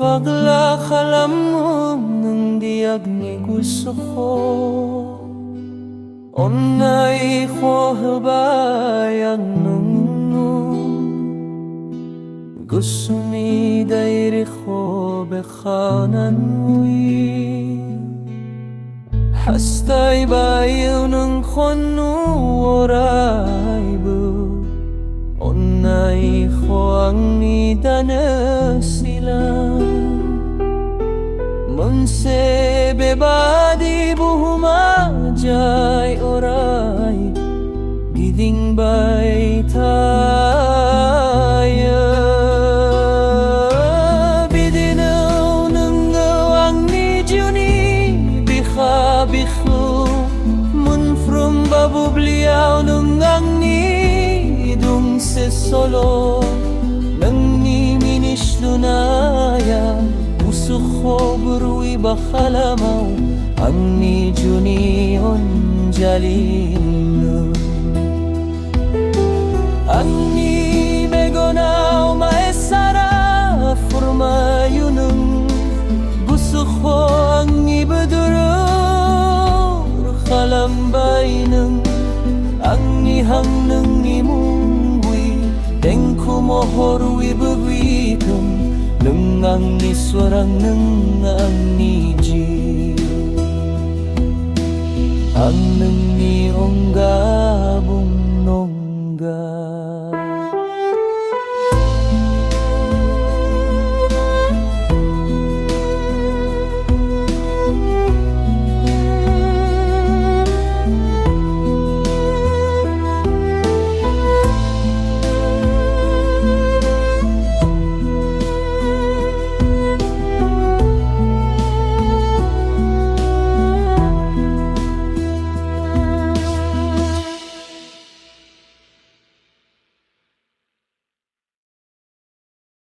Paglakalam mo ng diag ni gusto ko, onay ko habayag nung gusto ni dairi ko bekanan mo'y hastay bayaw ng kono oray bu onay ko ang nidana sila Monse bebadi buhumajay oray Giding bay tayo Bidinaw ng gawang ni Juni Bika biklo Mun from babubliaw nung ang ni Dung se solo Nang ni minislunaya Puso ko burui bakalamaw Ang ni Juni on jalino Ang ni megonaw maesara Forma yunong Gusto ko ang ibadurur Kalambay ng Ang nihang ng nimungwi Deng kumohor wibagwitong Nung ang iswarang nung ang niji Ang nung ni ongga